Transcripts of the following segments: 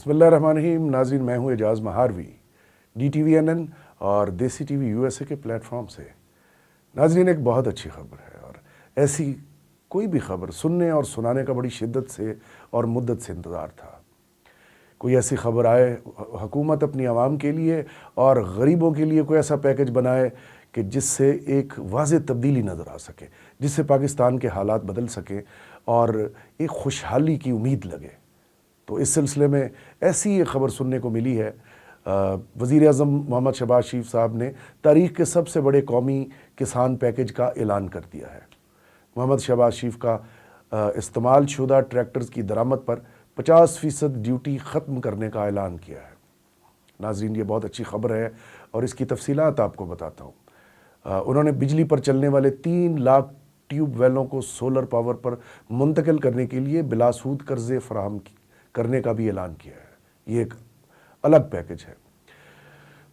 बिस्मिल्लाहिर्रहमानिर्रहीम। नाज़रीन, मैं हूँ एजाज महारवी, DTVNN और देसी TV USA के प्लेटफॉर्म से। नाज़रीन, एक बहुत अच्छी खबर है और ऐसी कोई भी खबर सुनने और सुनाने का बड़ी शिद्दत से और मुद्दत से इंतज़ार था। कोई ऐसी खबर आए, हुकूमत अपनी आवाम के लिए और गरीबों के लिए कोई ऐसा पैकेज बनाए कि जिससे एक वाज़ेह तब्दीली नज़र आ सके, जिससे पाकिस्तान के हालात बदल सकें और एक खुशहाली की उम्मीद लगे। तो इस सिलसिले में ऐसी एक ख़बर सुनने को मिली है। वज़ीर आज़म मोहम्मद शहबाज शरीफ साहब ने तारीख़ के सबसे बड़े कौमी किसान पैकेज का ऐलान कर दिया है। मोहम्मद शहबाज शरीफ का इस्तेमाल शुदा ट्रैक्टर्स की दरामद पर 50% ड्यूटी ख़त्म करने का ऐलान किया है। नाज़रीन, ये बहुत अच्छी ख़बर है और इसकी तफसीलात आपको बताता हूँ। उन्होंने बिजली पर चलने वाले 3 लाख ट्यूब वेलों को सोलर पावर पर मुंतकिल करने के लिए बिलासूद कर्ज़े फराहम करने का भी ऐलान किया है। ये एक अलग पैकेज है।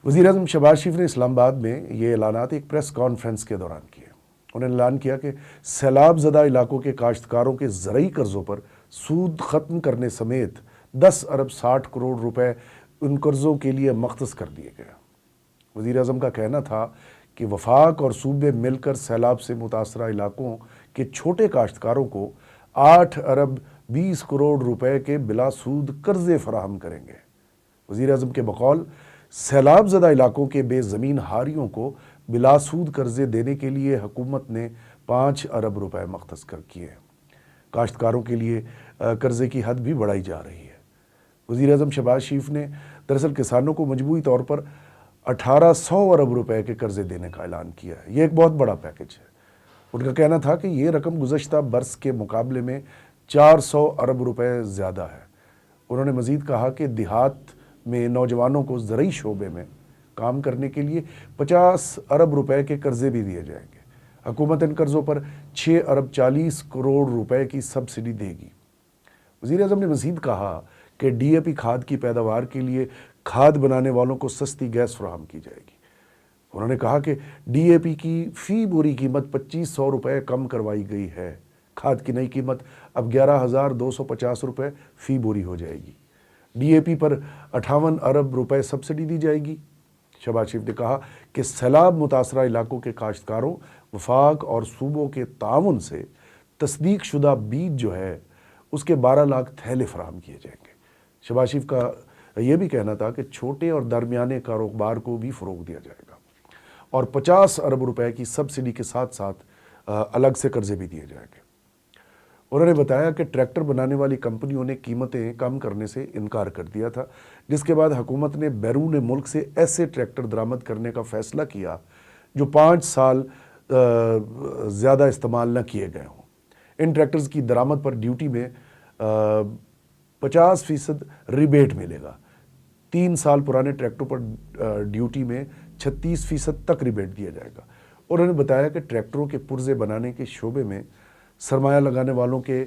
वज़ीर आज़म शहबाज शरीफ ने इस्लामाबाद में ये ऐलानात एक प्रेस कॉन्फ्रेंस के दौरान किए। उन्होंने ऐलान किया कि सैलाब ज़दा इलाकों के काश्तकारों के ज़रई कर्ज़ों पर सूद ख़त्म करने समेत 10 अरब 60 करोड़ रुपए उन कर्ज़ों के लिए मख्तस कर दिए गए। वज़ीर आज़म का कहना था कि वफाक और सूबे मिलकर सैलाब से मुतासरा इलाकों के छोटे काश्तकारों को 8 अरब 20 करोड़ रुपए के बिलासूद कर्ज़े फराहम करेंगे। वज़ीर आज़म के बकौल सैलाब ज़दा इलाकों के बेज़मीन हारियों को बिलासूद कर्ज़े देने के लिए हुकूमत ने 5 अरब रुपए मख्तस कर किए। काश्तकारों के लिए कर्ज़े की हद भी बढ़ाई जा रही है। वज़ीर आज़म शहबाज शरीफ ने दरअसल किसानों को मजबूरी तौर पर 1800 अरब रुपए के कर्ज़े देने का ऐलान किया है। ये एक बहुत बड़ा पैकेज है। उनका कहना था कि ये रकम गुज़श्ता बरस के मुकाबले में 400 अरब रुपए ज़्यादा है। उन्होंने मज़ीद कहा कि देहात में नौजवानों को ज़रई शोबे में काम करने के लिए 50 अरब रुपए के कर्ज़े भी दिए जाएंगे। हुकूमत इन कर्ज़ों पर 6 अरब 40 करोड़ रुपए की सब्सिडी देगी। वज़ीर आज़म ने मज़ीद कहा कि DAP खाद की पैदावार के लिए खाद बनाने वालों को सस्ती गैस फराहम की जाएगी। उन्होंने कहा कि DAP की फ़ी बोरी कीमत 2500 रुपये कम करवाई गई है। खाद की नई कीमत अब 11,250 रुपये फ़ी बोरी हो जाएगी। DAP पर 58 अरब रुपए सब्सिडी दी जाएगी। शहबाज शरीफ ने कहा कि सैलाब मुतासरा इलाकों के काश्तकारों, वफाक और सूबों के ताउन से तस्दीक शुदा बीज जो है उसके 12 लाख थैले फराहम किए जाएंगे। शहबाज शरीफ का यह भी कहना था कि छोटे और दरमियाने कारोबार को भी फ़रोग़ दिया जाएगा और 50 अरब रुपए की सब्सिडी के साथ साथ अलग से कर्ज़े भी दिए जाएंगे। उन्होंने बताया कि ट्रैक्टर बनाने वाली कंपनियों ने कीमतें कम करने से इनकार कर दिया था, जिसके बाद हुकूमत ने बैरून मुल्क से ऐसे ट्रैक्टर दरामद करने का फ़ैसला किया जो 5 साल ज़्यादा इस्तेमाल न किए गए हों। इन ट्रैक्टर्स की दरामद पर ड्यूटी में 50% रिबेट मिलेगा। 3 साल पुराने ट्रैक्टरों पर ड्यूटी में 36% तक रिबेट दिया जाएगा। उन्होंने बताया कि ट्रैक्टरों के पुर्जे बनाने के शोबे में सरमाया लगाने वालों के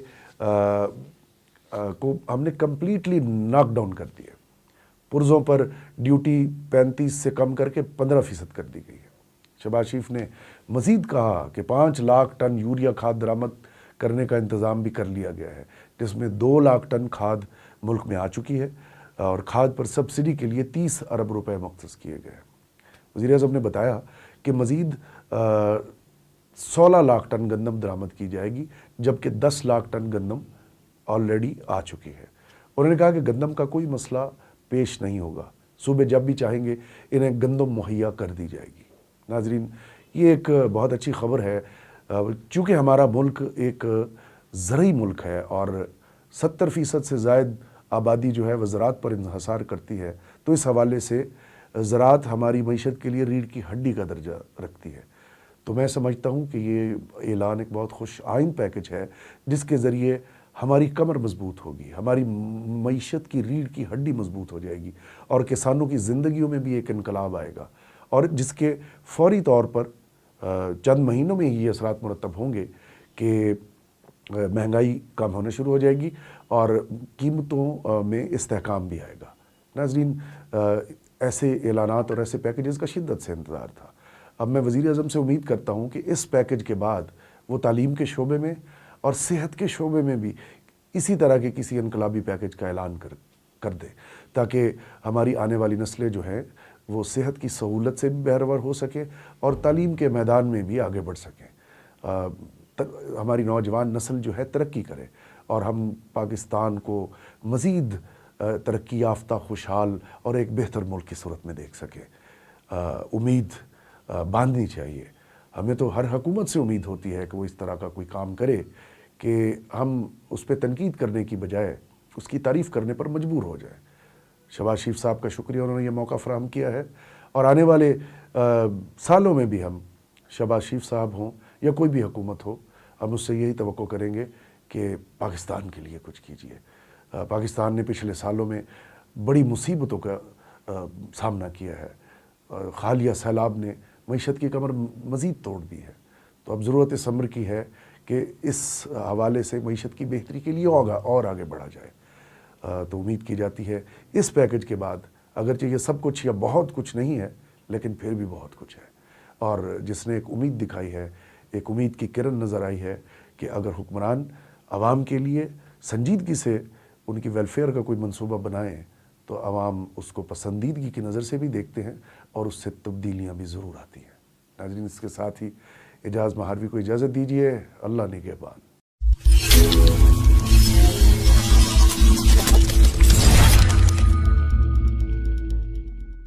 को हमने कम्प्लीटली नॉक डाउन कर दिया। पुर्जों पर ड्यूटी 35 से कम करके 15% कर दी गई है। शहबाज शरीफ ने मज़ीद कहा कि 5 लाख टन यूरिया खाद दरामद करने का इंतज़ाम भी कर लिया गया है, जिसमें 2 लाख टन खाद मुल्क में आ चुकी है और खाद पर सब्सिडी के लिए 30 अरब रुपए मख्सूस किए गए हैं। वज़ीर आज़म ने बताया कि मज़ीद 16 लाख टन गंदम दरामद की जाएगी, जबकि 10 लाख टन गंदम ऑलरेडी आ चुकी है। उन्होंने कहा कि गंदम का कोई मसला पेश नहीं होगा, सूबे जब भी चाहेंगे इन्हें गंदम मुहैया कर दी जाएगी। नाजरीन, ये एक बहुत अच्छी खबर है। चूँकि हमारा मुल्क एक ज़रई मुल्क है और 70% से ज़ायद आबादी जो है वह ज़राअत पर इन्हसार करती है, तो इस हवाले से ज़राअत हमारी मईशत के लिए रीढ़ की हड्डी का दर्जा रखती है। तो मैं समझता हूँ कि ये ऐलान एक बहुत खुश आइंद पैकेज है, जिसके ज़रिए हमारी कमर मजबूत होगी, हमारी मईशत की रीढ़ की हड्डी मजबूत हो जाएगी और किसानों की ज़िंदगियों में भी एक इनकलाब आएगा और जिसके फौरी तौर पर चंद महीनों में ही ये असरात मुरतब होंगे कि महंगाई कम होने शुरू हो जाएगी और कीमतों में इस्तेहकाम भी आएगा। नाज़रीन, ऐसे ऐलानात और ऐसे पैकेजेस का शिद्दत से इंतज़ार था। अब मैं वज़ीर आज़म से उम्मीद करता हूँ कि इस पैकेज के बाद वो तालीम के शोबे में और सेहत के शोबे में भी इसी तरह के किसी इनकलाबी पैकेज का ऐलान کر دے تاکہ ہماری آنے والی نسلیں جو ہیں وہ صحت کی سہولت سے بھی بہرور ہو سکیں اور تعلیم کے میدان میں بھی آگے بڑھ سکیں، ہماری نوجوان نسل جو ہے ترقی کرے اور ہم پاکستان کو مزید ترقی یافتہ، خوشحال اور ایک بہتر ملک کی صورت میں دیکھ سکیں۔ امید باندھنی چاہیے، ہمیں تو ہر حکومت سے امید ہوتی ہے کہ وہ اس طرح کا کوئی کام کرے کہ ہم اس پہ تنقید کرنے کی بجائے اس کی تعریف کرنے پر مجبور ہو جائیں۔ شہباز شریف صاحب کا شکریہ، انہوں نے یہ موقع فراہم کیا ہے، اور آنے والے سالوں میں بھی ہم شہباز شریف صاحب ہوں یا کوئی بھی حکومت ہو، ہم اس سے یہی توقع کریں گے کہ پاکستان کے لیے کچھ کیجیے۔ پاکستان نے پچھلے سالوں میں بڑی مصیبتوں کا سامنا کیا ہے، حالیہ سیلاب نے معیشت کی کمر مزید توڑ دی ہے، تو اب ضرورت اس امر کی ہے کہ اس حوالے سے معیشت کی بہتری کے لیے اور آگے بڑھا جائے۔ تو امید کی جاتی ہے اس پیکج کے بعد، اگرچہ یہ سب کچھ یا بہت کچھ نہیں ہے لیکن پھر بھی بہت کچھ ہے، اور جس نے ایک امید دکھائی ہے، ایک امید کی کرن نظر آئی ہے کہ اگر حکمران عوام کے لیے سنجیدگی سے ان کی ویلفیئر کا کوئی منصوبہ بنائیں تو عوام اس کو پسندیدگی کی نظر سے بھی دیکھتے ہیں اور اس سے تبدیلیاں بھی ضرور آتی ہیں۔ ناظرین، اس کے ساتھ ہی اعجاز مہاروی کو اجازت دیجیے۔ اللہ نگہبان۔